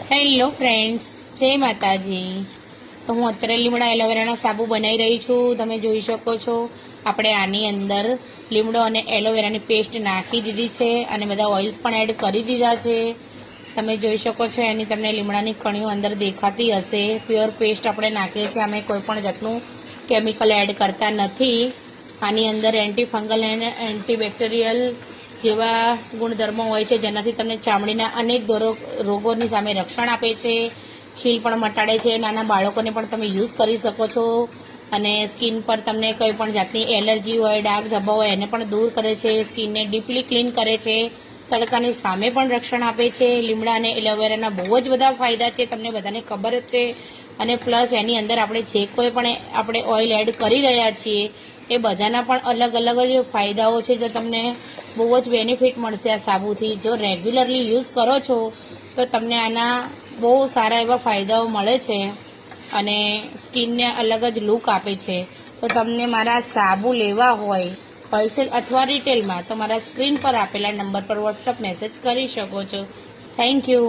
Hello friends, જય માતાજી। તો હું અત્યારે લીમડા એલોવેરાના સાબુ બનાવી રહી છું। તમે જોઈ શકો છો આપણે આની અંદર લીમડો અને એલોવેરાની પેસ્ટ નાખી દીધી છે અને બધા ઓઇલ્સ પણ એડ કરી દીધા છે। તમે જોઈ શકો છો એની તમને લીમડાની કણીઓ અંદર દેખાતી હશે। પ્યોર પેસ્ટ આપણે નાખીએ છીએ, અમે કોઈ પણ જાતનું કેમિકલ એડ કરતા નથી। આની અંદર એન્ટી ફંગલ અને એન્ટીબેક્ટેરિયલ જેવા ગુણધર્મો હોય છે, જેનાથી તમને ચામડીના અનેક રોગોની સામે રક્ષણ આપે છે, ખીલ પણ મટાડે છે। નાના બાળકોને પણ તમે યુઝ કરી શકો છો અને સ્કિન પર તમને કોઈ પણ જાતની એલર્જી હોય, ડાઘ ધબ્બા હોય એને પણ દૂર કરે છે, સ્કિનને ડીપલી ક્લીન કરે છે, તડકાની સામે પણ રક્ષણ આપે છે। લીમડા અને એલોવેરાના બહુ જ બધા ફાયદા છે, તમને બધાને ખબર જ છે। અને પ્લસ એની અંદર આપણે જે કોઈ પણ આપણે ઓઇલ એડ કરી રહ્યા છીએ એ બધાના પણ અલગ અલગ જ ફાયદાઓ છે, જો તમને બહુ જ બેનિફિટ મળશે આ સાબુથી। જો રેગ્યુલરલી યુઝ કરો છો તો તમને આના બહુ સારા એવા ફાયદાઓ મળે છે અને સ્કિનને અલગ જ લુક આપે છે। તો તમને મારા સાબુ લેવા હોય હોલસેલ અથવા રિટેલમાં તો મારા સ્ક્રીન પર આપેલા નંબર પર વોટ્સઅપ મેસેજ કરી શકો છો। Thank you.